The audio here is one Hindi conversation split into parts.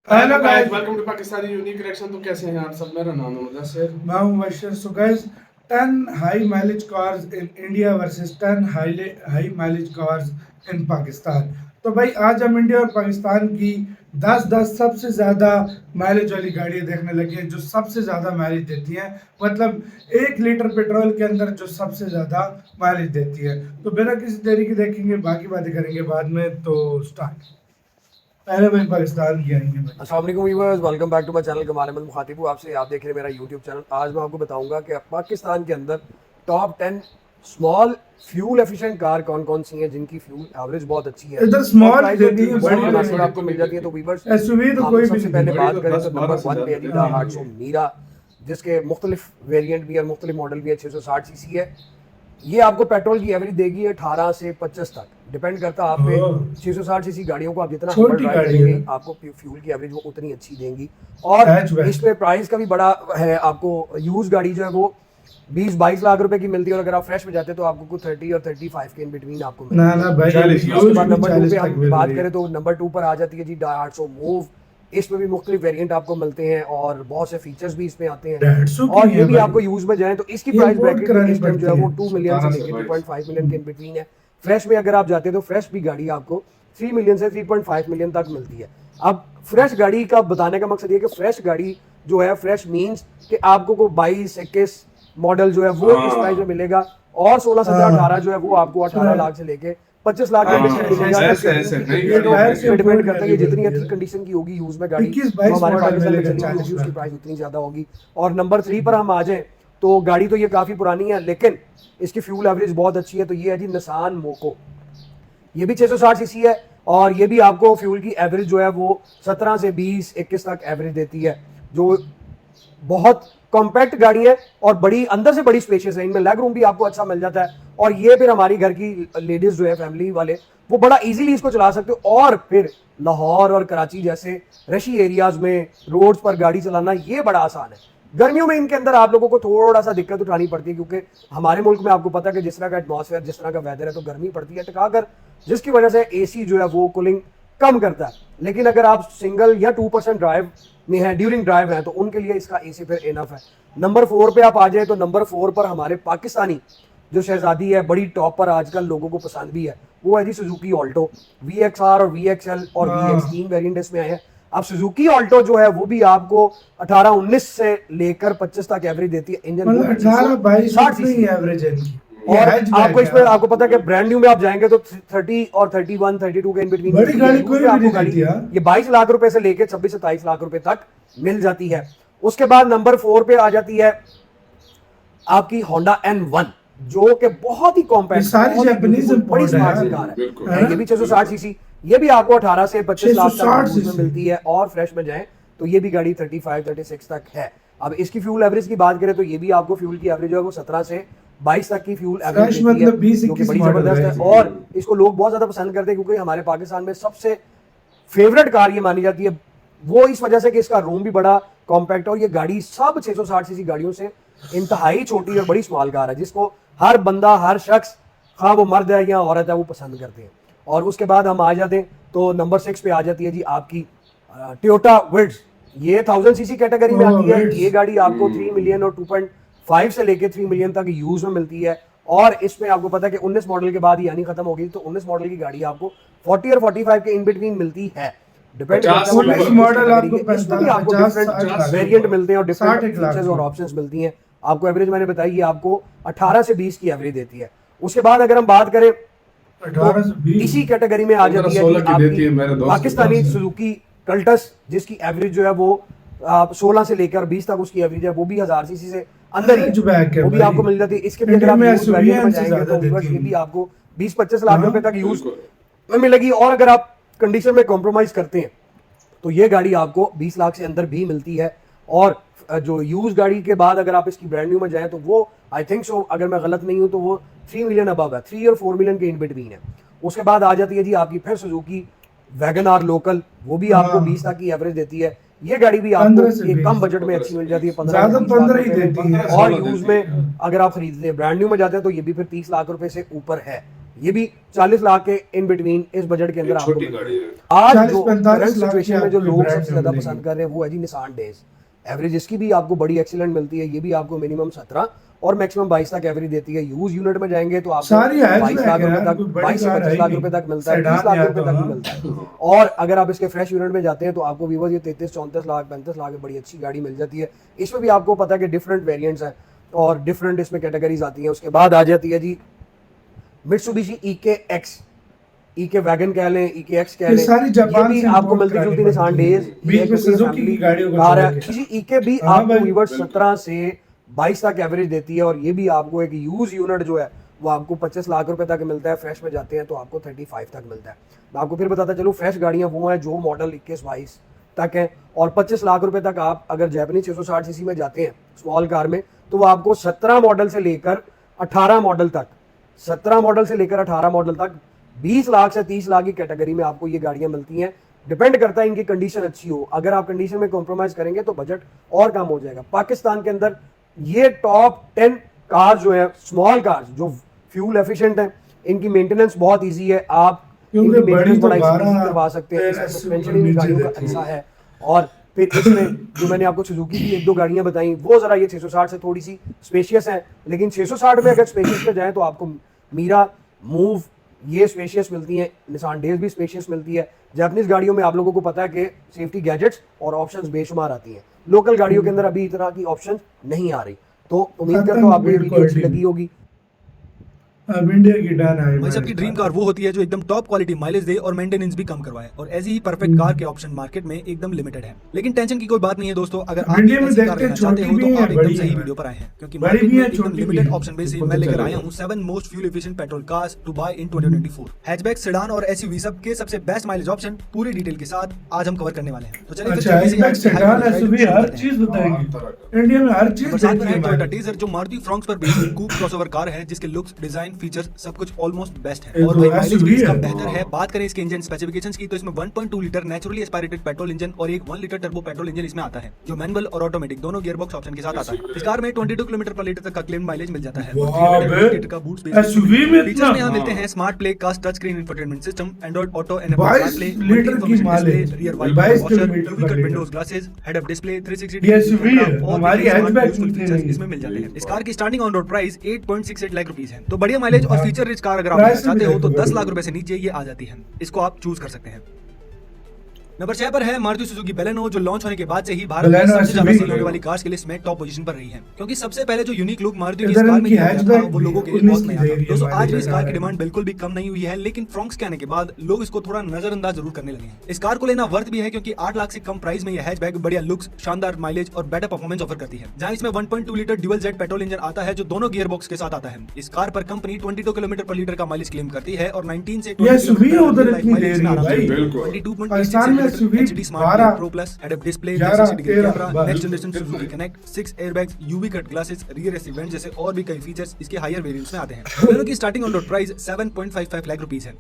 Hello guys, welcome to Pakistani unique collection. तो कैसे हैं आप सब? मेरा नाम है मुदस्सिर। मैं हूं Bashir. So guys, 10 high mileage cars in India versus 10 high mileage cars in Pakistan. तो भाई आज हम इंडिया और पाकिस्तान की 10 सबसे ज़्यादा माइलेज वाली गाड़ियाँ देखने लगे हैं, जो सबसे ज़्यादा माइलेज देती हैं। मतलब 1 लीटर पेट्रोल के अंदर जो सबसे ज़्यादा माइलेज देती है। तो बिना किसी देरी के देखेंगे, बाकी बातें करेंगे बाद में। तो स्टार्ट पहले भाई पाकिस्तान की आएंगे भाई। अस्सलाम वालेकुम viewers, welcome back to my channel Kamal Ahmed मुखातिब हूं आपसे। आप देख रहे हैं मेरा यूट्यूब चैनल। आज मैं आपको बताऊंगा कि पाकिस्तान के अंदर top 10 small fuel efficient car कौन कौन सी हैं जिनकी फ्यूल एवरेज बहुत अच्छी है। इधर स्मॉल प्राइस देती है, बड़ी बड़ी मुनासिब आपको मिल जाती है। तो व्यूअर्स एसयूवी तो हम कोई भी सबसे नहीं पहले देती। बात करें तो 10-12 नंबर से 1 पे है जी द 800 मीरा, जिसके मुख्तलिफ वेरिएंट भी है, मुख्तलिफ मॉडल भी है। 660 सीसी है। ये आपको पेट्रोल की एवरेज देगी 18 से 25 तक, डिपेंड करता है आप पे। 660 सीसी गाड़ियों को आप जितना छोटी हम्बल ड्राइव गाड़ी है। करेंगे, आपको फ्यूल की एवरेज वो उतनी अच्छी देंगी। और Hatchback। इसमें प्राइस का भी बड़ा है। आपको यूज गाड़ी जो है वो 20-22 लाख रुपए की मिलती है, और अगर आप फ्रेश में जाते हैं तो आपको कुछ 30 और 35 के इन बिटवीन आपको ना मिलती ना है। भाई, 40 उसके बाद नंबर 2 40 पे तक हम मिल बात रही है। करें तो नंबर 2 पर आ जाती है जी द 800 मूव। इसमें भी मुख्तलिफ वेरिएंट आपको मिलते हैं और बहुत से फीचर्स भी इसमें आते हैं। 150 और की ये है भी भाई। आपको यूज में जाए तो इसकी ये प्राइस import ब्रैकेट करानी इस टाइम जो है पड़ती वो है। 2 मिलियन से 17 लेकर से 2.5 मिलियन के इन बिटवीन है। फ्रेश में अगर आप जाते हैं तो फ्रेश भी गाड़ी आपको 3 मिलियन से 3.5 मिलियन तक मिलती है। अब फ्रेश गाड़ी का बताने का मकसद ये कि फ्रेश गाड़ी जो है, फ्रेश मींस कि आपको को 22-21 मॉडल जो है वो इस प्राइस में मिलेगा, और 16-17-18 जो है वो आपको 18 लाख से लेके 25 लाख के बीच में मिलेगा। ऐसे नहीं डिपेंड करता है, ये जितनी अच्छी कंडीशन की होगी यूज में गाड़ी 21-22 तो हमारे मॉडल पाकिस्तान में मिलेगा चली 40 होगी, उसकी लाख। प्राइस उतनी ज्यादा होगी। और नंबर 3 पर हम आ जाएं तो गाड़ी तो ये काफी पुरानी है, लेकिन इसकी फ्यूल एवरेज बहुत अच्छी है। तो ये है जी निसान मोको। ये भी 660 सीसी है, और ये भी आपको फ्यूल की एवरेज जो है वो 17 से 20-21 तक एवरेज देती है। जो बहुत कॉम्पैक्ट गाड़ी है और बड़ी अंदर से बड़ी स्पेशियस है। इनमें लेग रूम भी आपको अच्छा मिल जाता है, और ये फिर हमारी घर की लेडीज जो है, फैमिली वाले, वो बड़ा इजीली इसको चला सकते हो। और फिर लाहौर और कराची जैसे रशी एरियाज में रोड्स पर गाड़ी चलाना ये बड़ा आसान है। गर्मियों में इनके अंदर आप लोगों को थोड़ा सा दिक्कत उठानी पड़ती है, क्योंकि हमारे मुल्क में आपको पता है कि जिस तरह का एटमॉस्फेयर, जिस तरह का वेदर है, तो गर्मी पड़ती है टिकाकर, जिसकी वजह से एसी जो है वो कूलिंग कम करता है। लेकिन अगर आप सिंगल या 2% ड्राइव में है, ड्यूरिंग ड्राइव है, तो उनके लिए इसका एसी फिर इनफ है। नंबर 4 पे आप आ जाए तो नंबर 4 पर हमारे पाकिस्तानी जो शहजादी है, बड़ी टॉप पर आजकल लोगों को पसंद भी है, वो है जी सुजुकी ऑल्टो। VXR और VXL और VX 3 वेरिएंट इसमें आए हैं। अब सुजुकी ऑल्टो जो है वो भी आपको 18-19 से लेकर 25 तक एवरेज देती है। इंजन मतलब 18-22 सीसी एवरेज है इनकी। और आपको इसमें आपको पता है कि ब्रांड न्यू में आप जाएंगे तो 30 और 31-32 के इन बिटवीन बड़ी गाड़ी कोई भी नहीं देती है। ये 22 लाख रुपए से लेके 26-27 लाख रुपए तक मिल जाती है। उसके बाद नंबर 4 पे आ जाती है आपकी होंडा N1, जो कि बहुत ही कॉम्पैक्ट, सारी जापानीज बड़ी स्मार्ट कार है। ये भी 660 सीसी, ये भी आपको 18 से 25 लाख तक में मिलती है। और फ्रेश में जाए तो ये भी गाड़ी 35-36 तक है। अब इसकी फ्यूल एवरेज की बात करें तो ये भी आपको फ्यूल की एवरेज जो है वो 17 से 22 तक की फ्यूल एवरेज मतलब देती है, जो कि बड़ी जबरदस्त है। और इसको लोग बहुत ज्यादा पसंद करते हैं, क्योंकि हमारे पाकिस्तान में सबसे फेवरेट कार ये मानी जाती है, वो इस वजह से कि इसका रूम भी बड़ा कॉम्पैक्ट है। और ये गाड़ी सब 660 सीसी गाड़ियों से इंतहाई छोटी और बड़ी स्मॉल कार है, जिसको हर बंदा, हर शख्स, हाँ वो मर्द है या औरत है, वो पसंद करते हैं। और उसके बाद हम आ जाते हैं तो नंबर 6 पे आ जाती है जी आपकी टोयोटा विड्स। ये 1000 सीसी कैटेगरी में आती है। ये गाड़ी आपको 3 मिलियन और 2.5 से लेके 3 मिलियन तक यूज में मिलती है। और इसमें आपको पता है कि 19 मॉडल के बाद यानी खत्म हो गई, तो 19 मॉडल की गाड़ी आपको 40 और 45 के इन बिटवीन मिलती है। डिपेंड करता है मॉडल आपको इसमें भी आपको डिफरेंट वेरिएंट मिलते हैं और डिफरेंट फीचर्स और ऑप्शंस मिलती हैं। आपको एवरेज मैंने बताई है आपको 18 से 20 की एवरेज देती है। उसके बाद अगर हम बात करें 18 से 20 इसी कैटेगरी में आ जाती है आपकी पाकिस्तानी सुजुकी कल्टस, जिसकी एवरेज जो है वो 16 से लेकर 20 तक उसकी एवरेज है। वो भी 1000 सीसी से अंदर ही वो भी आपको मिल जाती है। इसके भी अगर आप यूज वेरिएंट में जाएंगे तो ये भी आपको 20-25 लाख रुपए तक यूज में मिलेगी। और अगर आप कंडीशन में कॉम्प्रोमाइज करते हैं तो ये गाड़ी आपको 20 लाख से अंदर भी मिलती है। और जो यूज गाड़ी के बाद अगर आप इसकी ब्रांड न्यू में जाएं तो वो आई थिंक सो, अगर मैं गलत नहीं हूं तो वो 3 मिलियन अबव है, 3 और 4 मिलियन के इन बिटवीन है। उसके बाद आ जाती है जी आपकी फिर सुजुकी वैगन आर लोकल, वो भी आपको 20 तक की एवरेज देती है। ये गाड़ी भी आपको एक कम बजट में अच्छी मिल जाती है, 15 ही देती है। और यूज में अगर आप खरीदते हैं, ब्रांड न्यू में जाते हैं तो ये भी फिर 30 लाख रुपए से ऊपर है। ये भी 40 लाख के इन बिटवीन इस बजट के अंदर आपको छोटी मिलेगा। गाड़ी है। आज 40-45 जो करंट लाख की सिचुएशन में जो आपको लोग ब्रांड सबसे ज्यादा मिलेगी। पसंद कर रहे हैं वो है जी निसान डेज। एवरेज इसकी भी आपको बड़ी एक्सीलेंट मिलती है, ये भी आपको मिनिमम 17 और मैक्सिमम 22 तक एवरेज देती है। यूज यूनिट में जाएंगे तो आपको सारी 22 लाख hatchback है रुपए यार, तक, कोई बड़ी 22 से कार 25 है लाख ही रुपए तक नहीं। मिलता है, 30 सेडान लाख या रुपए तो तक भी हाँ। मिलता है। और अगर आप इसके फ्रेश यूनिट में जाते हैं तो आपको वीवो ये 33-34 लाख 35 लाख में बड़ी अच्छी गाड़ी मिल जाती है। इसमें भी आपको पता है कि डिफरेंट वेरिएंट्स हैं और डिफरेंट इसमें कैटेगरीज आती हैं। उसके बाद आ जाती है जी मित्सुबिशी EK-X, EK वैगन कह लें, EK-X कह ये लें, सारी जापान भी से आपको import मिलती करानी जुलती निशान पड़ती है। डेज। बीच में सुजुकी की गाड़ियों को कार छोड़ है के। जी। EK भी हाँ आपको भाई, वीवर 17 से 22 तक एवरेज देती है और ये भी आपको एक यूज यूनिट जो है वो आपको 25 लाख रुपए तक मिलता है। फ्रेश में जाते हैं तो आपको 35 तक मिलता है। मैं आपको फिर बताता चलूँ, फ्रेश गाड़ियां वो हैं जो मॉडल 21-22 तक हैं और 25 लाख रुपए तक आप अगर जैपनीज 660 सीसी में जाते हैं स्मॉल कार में तो वो आपको 17 मॉडल से लेकर 18 मॉडल तक, 17 मॉडल से लेकर 18 मॉडल तक 20 लाख से 30 लाख की कैटेगरी में आपको ये गाड़ियां मिलती हैं। डिपेंड करता है इनकी कंडीशन अच्छी हो। अगर आप कंडीशन में कॉम्प्रोमाइज करेंगे तो बजट और कम हो जाएगा। पाकिस्तान के अंदर ये टॉप 10 कार जो है स्मॉल कार जो फ्यूल एफिशिएंट है, इनकी मेंटेनेंस बहुत इजी है। आप क्योंकि इनकी बड़ी मेंटेनेंस तो बड़ा इजीली 12 करवा सकते हैं। इसका 13 सस्पेंशन नीचे इन गाड़ियों का देती है। अच्छा है। और फिर इसमें जो मैंने आपको सुजुकी की 1-2 गाड़ियां बताई वो जरा ये 660 से थोड़ी सी स्पेशियस है, लेकिन 660 में अगर स्पेशियस पे जाए तो आपको मीरा, मूव ये स्पेशियस मिलती हैं, निसान डेज भी स्पेशियस मिलती है। जापानीज गाड़ियों में आप लोगों को पता है कि सेफ्टी गैजेट्स और ऑप्शंस बेशुमार आती हैं। लोकल गाड़ियों के अंदर अभी इस तरह की ऑप्शन नहीं आ रही। तो उम्मीद करता हूँ आपको ये वीडियो अच्छी लगी होगी। अब इंडिया की डन है भाई साहब की ड्रीम कार वो होती है जो एकदम टॉप क्वालिटी माइलेज दे और मेंटेनेंस भी कम करवाए, और ऐसी ही परफेक्ट कार के ऑप्शन मार्केट में एकदम लिमिटेड है। लेकिन टेंशन की कोई बात नहीं है दोस्तों, अगर आप इंडिया में ऐसी कार देखते हैं लेना चाहते हो छोटी भी तो है, आप एकदम बड़ी सही है। वीडियो पर आए हैं, क्योंकि बड़ी मार्केट भी में है, एकदम छोटी भी लिमिटेड है। ऑप्शन बेस पता मैं लेकर चलेगा। आया हूँ 7 most fuel efficient petrol cars to buy in 2024। Hatchback, sedan और एसयूवी सब के सबसे बेस्ट माइलेज ऑप्शन पूरी डिटेल के साथ आज हम कवर करने वाले हैं। तो चलिए फिर अच्छा, जल्दी से हैचबैक, आज की सेडान, highlight एसयूवी शुरू हर करते हैं। चीज हर बताएंगे। तरह का। इंडिया में हर चीज नंबर 7 पर देखी है है टोयोटा हमारी। टीजर, जो मारुति फ्रॉन्क्स पर बेस्ड कूप क्रॉसओवर कार है, जिसके लुक्स, डिजाइन, फीचर्स सब कुछ ऑलमोस्ट बेस्ट है। ये और तो भाई माइलेज भी SUV इसका है। बेहतर है। बात करें इसके इंजन स्पेसिफिकेशंस की तो इसमें 1.2 litre naturally aspirated petrol engine और एक 1 लीटर टर्बो पेट्रोल इंजन इसमें आता है, जो मैनुअल और ऑटोमेटिक दोनों गियरबॉक्स ऑप्शन के साथ आता है। इस कार में 22 किलोमीटर पर लीटर तक का क्लेम माइलेज मिल जाता है। और वाह 300 बे, लीटर का बूट स्पेस SUV में फीचर्स इतना? में यहाँ मिलते हैं smart play, cast touch screen infotainment system, Android Auto, enable 22 play, litre की mileage, rear 22 wiper, kilometre UV पर cut litre. Windows glasses, head up display, 360 ये SUV है, कैमरा और हमारी भी smart hatchback useful इतनी features नहीं। इसमें मिल जाते हैं। इस कार की starting on road price 8.68 lakh rupees है। तो बढ़िया माइलेज और हाँ। फीचर रिच कार अगर आप प्राइस लेना चाहते भी हो तो देखो 10 भाई। लाख रुपए से नीचे ये आ जाती है। इसको आप चूज कर सकते हैं। नंबर 6 पर है मारुति सुजुकी बेलेनो, जो लॉन्च होने के बाद से ही भारत में बेलेनो सबसे ज्यादा SUV सेल होने वाली कार्स के लिए इसमें टॉप पोजीशन पर रही है, क्योंकि सबसे पहले जो यूनिक लुक मारुति की इस इधर कार में इनकी किया गया था hatchback वो लोगों के लिए 19 बहुत की नया दे था। रही है दोस्तों आज भी हमारी इस कार की सरकार। डिमांड बिल्कुल भी कम नहीं हुई है, लेकिन फ्रॉन्क्स के आने के बाद लोग इसको थोड़ा नजरअंदाज जरूर करने लगे हैं। इस कार को लेना वर्थ भी है, क्योंकि 8 लाख से कम प्राइस में यह हैचबैक बढ़िया लुक्स, शानदार माइलेज और बेटर परफॉर्मेंस ऑफर करती है। जहां इसमें 1.2 litre dual jet petrol engine आता है, जो दोनों गियर बॉक्स के साथ आता है। इस कार पर कंपनी 22 किलोमीटर पर लीटर का माइलेज क्लेम करती है और 19 से 20 ये SUV किलोमीटर उधर का इतनी माइलेज दे रही है आराम से भाई। बिल्कुल। 22.86 पाकिस्तान में centimetre SUV HD smart 12 pro plus head up display, 11, 360 degree 13, camera, 12, next generation Suzuki connect, 6 airbags, UV cut glasses, rear AC vent जैसे और भी कई फीचर्स इसके हायर वेरिएंट्स में आते हैं। दोनों की starting on road price 7.55 lakh rupees है।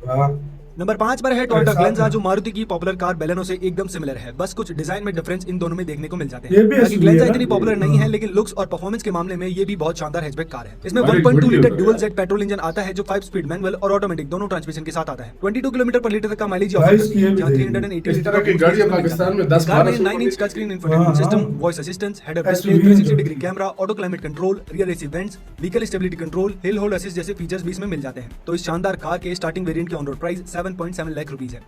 वाह। नंबर 5 पर है टोयोटा साथ ग्लेंजा, में। जो मारुति की पॉपुलर कार बेलेनो से एकदम सिमिलर है, बस कुछ डिजाइन में डिफरेंस इन दोनों में देखने को मिल जाते ये हैं। भी बाकी SUV ग्लेंजा है ना? इतनी पॉपुलर नहीं है, लेकिन लुक्स और परफॉर्मेंस के मामले में ये भी बहुत शानदार हैचबैक कार है। इसमें माइलेज 1.2 बढ़िया लीटर होता है। ड्यूल जेट पेट्रोल इंजन आता है, जो 5 स्पीड मैनुअल और ऑटोमेटिक दोनों ट्रांसमिशन के साथ आता है। 22 किलोमीटर पर लीटर तक का माइलेज भाई, इसकी ये भी जहां देखिए। 380 इस लीटर तरह की गाड़ियां पाकिस्तान में 10-12 9 इंच टच स्क्रीन हाँ, इंफोटेनमेंट सिस्टम, हाँ। Voice assistance, head up display, SUV 360 है। Degree camera, auto climate control, rear AC vents, vehicle stability control, hill hold assist जैसे फीचर्स भी इसमें मिल जाते हैं। तो इस शानदार कार के स्टार्टिंग वेरिएंट की on road price 7.7 lakh rupees है।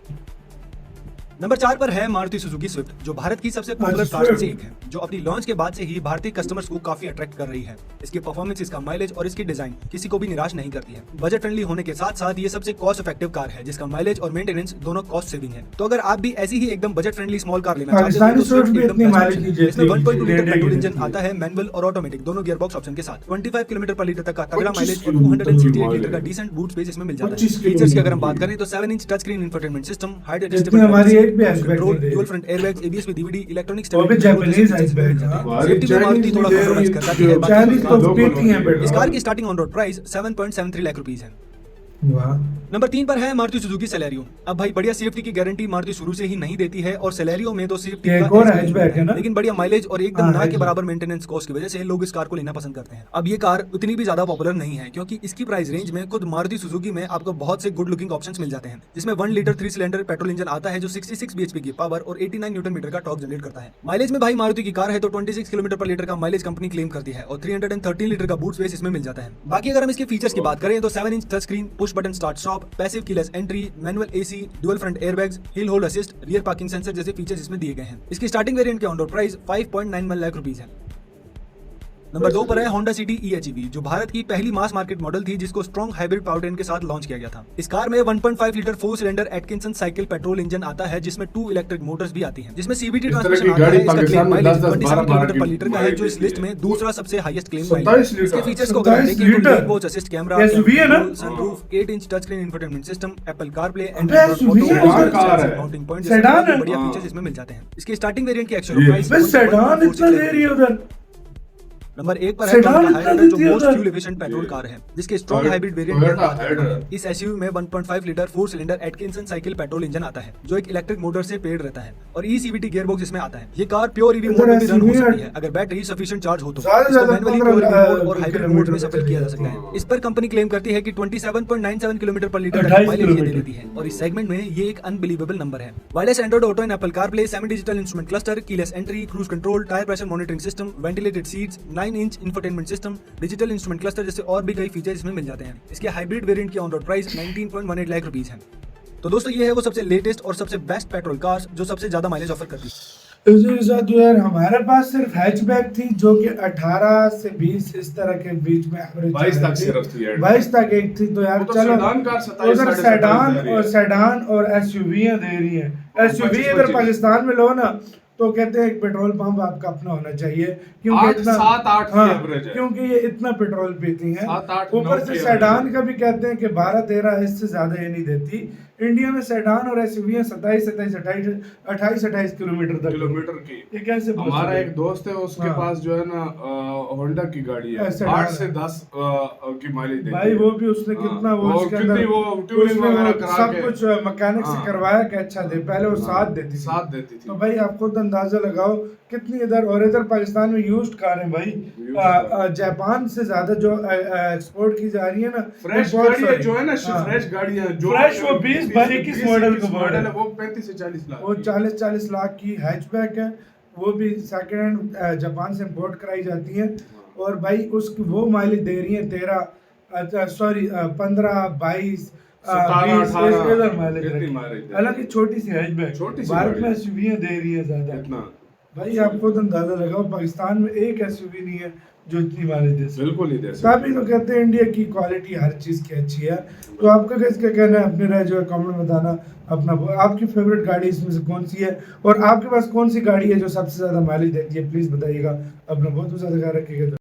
नंबर 4 पर है मारुति सुजुकी स्विफ्ट, जो भारत की सबसे पॉपुलर अच्छा, कार्स में से स्विफ्ट। एक है, जो अपनी लॉन्च के बाद से ही भारतीय कस्टमर्स को काफी अट्रैक्ट कर रही है। इसकी परफॉर्मेंस, इसका माइलेज और इसकी डिजाइन किसी को भी निराश नहीं करती है। बजट फ्रेंडली होने के साथ साथ ये सबसे कॉस्ट इफेक्टिव कार है, जिसका माइलेज और मेंटेनेंस दोनों कॉस्ट सेविंग है। तो अगर आप भी ऐसी ही एकदम बजट फ्रेंडली स्मॉल कार लेना चाहते हो पाकिस्तानी तो स्विफ्ट स्विफ्ट भी एकदम इतनी बेस्ट माइलेज ऑप्शन की है। देती इसमें है, 1.2 लीटर रेडियो पेट्रोल की इंजन देती है। आता है, मैनुअल और ऑटोमेटिक दोनों गियर बॉक्स ऑप्शन के साथ। 25 किलोमीटर पर लीटर तक का तगड़ा 25 माइलेज और किलोमीटर 268 लीटर का माइलेज। डिसेंट बूट स्पेस इसमें मिल जाता है। 25 फीचर्स की अगर हम किलोमीटर बात करें तो 7 inch touch screen infotainment system, height जितनी एडजस्टेबल हमारी एक भी hatchback कंट्रोल, नहीं दे ड्यूल रही। Front airbags, ABS with DVD, electronic वो भी जापानीज hatchback, हाँ। सेफ्टी में मारुति थोड़ा Chinese कॉम्प्रोमाइज भी करता दे रही है। है, बाकी चाइनीज कार तो लोग पीती हैं लोग पेट्रोल। इस कार की starting on road price 7.73 lakh rupees है। वाह। नंबर 3 पर है मारुति सुजुकी सेलेरियो। अब भाई बढ़िया सेफ्टी की गारंटी मारुति शुरू से ही नहीं देती है और सेलेरियो में तो सेफ्टी ये का एक और एस्पेक्ट हैचबैक है ना? लेकिन बढ़िया माइलेज और एकदम हाँ, ना के हैचबैक। बराबर मेंटेनेंस कॉस्ट की वजह से लोग इस कार को लेना पसंद करते हैं। अब ये कार उतनी भी ज्यादा पॉपुलर नहीं है क्योंकि इसकी प्राइस रेंज में खुद मारुति सुजुकी में आपको बहुत से गुड लुकिंग ऑप्शंस मिल जाते हैं, जिसमें 1 लीटर 3 सिलेंडर पेट्रोल इंजन आता है जो 66 bhp की पावर और 89 न्यूटन मीटर का टॉर्क जनरेट करता है। माइलेज में भाई मारुति की कार है तो 26 किलोमीटर पर लीटर का माइलेज कंपनी क्लेम करती है और 313 लीटर का बूट स्पेस इसमें मिल जाता है। बाकी अगर हम इसके फीचर्स की बात करें तो 7 inch touch screen, push button start stop, passive keyless entry, manual AC, dual front airbags, hill hold assist, rear parking sensor जैसे फीचर्स इसमें दिए गए हैं। इसकी स्टार्टिंग वेरिएंट के on road price 5.91 lakh rupees है। नंबर 2 पर है होंडा सिटी EHEV, जो भारत की पहली मास मार्केट मॉडल थी जिसको स्ट्रॉन्ग हाइब्रिड पावरट्रेन के साथ लॉन्च किया गया था। इस कार में 1.5 litre 4 cylinder Atkinson cycle petrol engine आता है जिसमें 2 इलेक्ट्रिक मोटर्स भी आती हैं, जिसमें CVT इस तरह ट्रांसमिशन की आता है। गाड़ी इसका पाकिस्तान क्लेम में माइलेज 10-10, 27 12 किलोमीटर पर लीटर का है जो इस मार्केट लिस्ट में दूसरा सबसे हाईएस्ट क्लेम 27 लीटर। इसके फीचर्स को अगर 27 देखें तो लीटर। लेन वॉच असिस्ट कैमरा, SUV है ना? Sunroof, 8 inch touch screen infotainment system, Apple CarPlay, अबे SUV है यार, कार है। माउंटिंग पॉइंट सेडान जैसे है? बढ़िया हाँ। फीचर्स इसमें मिल जाते हैं। इसकी स्टार्टिंग वेरिएंट की एक्चुअल ये प्राइस बस सेडान इतना दे रही है उधर। नंबर 1 पर है सेडान टोयोटा इतना हाइलैंडर जो देती है मोस्ट उधर। फ्यूल एफिशिएंट पेट्रोल ये। कार है जिसके स्ट्रॉन्ग टोयोटा हाइब्रिड वेरिएंट में टोयोटा आता है। हाइलैंडर। इस एसयूवी में 1.5 litre 4 cylinder Atkinson cycle petrol engine आता है जो एक इलेक्ट्रिक मोटर से पेड रहता है और ECVT गियरबॉक्स इसमें आता है। ये कार प्योर ईवी मोड में भी रन हो सकती है अगर बैटरी सफिशिएंट चार्ज हो तो। ज्यादा से इसको ज्यादा मैनुअली 15 प्योर ईवी मोड और हाइब्रिड मोड में किलोमीटर सफल किया जा सकता है। इस पर कंपनी क्लेम करती है कि 27.97 किलोमीटर पर लीटर 28 माइलेज ये दे किलोमीटर। देती है और इस सेगमेंट में ये एक अनबिलीवेबल नंबर है। Wireless Android auto and Apple CarPlay, semi digital instrument cluster, keyless entry, cruise control, tyre pressure monitoring system, ventilated seats, 9 inch infotainment system, digital instrument cluster जैसे और भी कई फीचर इसमें मिल जाते हैं। इसके हाइब्रिड वेरिएंट की on road price 19.18 lakh rupees है। तो दोस्तों ये है वो सबसे लेटेस्ट और सबसे बेस्ट पेट्रोल कार्स जो सबसे ज्यादा माइलेज ऑफर करती है। इसके साथ यार हमारे पास सिर्फ हैचबैक थी जो कि 18 से 20 इस तरह के बीच में एवरेज 22 तक सिर्फ थी यार। 22 तक एक थी तो यार वो तो चलो सेडान कार 27 उधर साढ़े 27 सेडान दे रही है। और सेडान और एसयूवी दे रही है। एसयूवी 25, अगर 25। पाकिस्तान में लो ना तो कहते हैं एक पेट्रोल पंप आपका अपना होना चाहिए क्योंकि 7-8 की एवरेज है। क्योंकि ये इतना पेट्रोल पीती हैं। 7-8 ऊपर 9 से की सेडान का भी कहते हैं कि 12-13 इससे ज्यादा ये नहीं देती। इंडिया में सेडान और एसयूवी 27-28 किलोमीटर किलोमीटर की। ये कैसे हमारा possible? एक दोस्त है उसके हाँ। पास जो है ना होंडा की गाड़ी है, ऐसे 8 डाल से है। 10 की माइलेज देती भाई है। वो भी उसने हाँ, कितना वो और उसके कितनी अंदर वो ट्यूनिंग उसने वगैरह वो करा सब के कुछ मैकेनिक से हाँ। करवाया कि अच्छा दे। पहले वो हाँ, 7 देती थी। 7 देती थी। तो भाई आप खुद अंदाजा लगाओ कितनी इधर पाकिस्तान में यूज्ड कार है भाई। कार। जापान से ज्यादा जो एक्सपोर्ट की जा रही है ना फ्रेश import गाड़ी है sorry, जो है ना, हाँ, फ्रेश गाड़ी है जो Fresh वो 20-21 मॉडल का मॉडल है, वो 35 से 40 लाख वो की। 40 लाख की हैचबैक है। वो भी सेकंड हैंड जापान से इंपोर्ट कराई जाती है और भाई उसकी वो माइलेज दे रही है 15 22 17, 20 18 इधर माइलेज कितनी रखी। mileage दे रही है। हालांकि छोटी सी हैचबैक छोटी सी भारत गाड़ी में है। एसयूवी दे रही है ज्यादा। इतना भाई आप खुद अंदाजा लगाओ पाकिस्तान में एक एसयूवी नहीं है जो इतनी माइलेज दे सकती। बिल्कुल ही दे सकते। तभी तो कहते हैं इंडिया की क्वालिटी हर चीज़ की अच्छी है। तो आपका कैसे कहना है अपनी राय जो है कमेंट में बताना। अपना आपकी फेवरेट गाड़ी इसमें से कौन सी है और आपके पास कौन सी गाड़ी है जो सबसे ज़्यादा माइलेज देती है प्लीज़ बताइएगा। अपना बहुत ज़्यादा ख्याल रखिएगा।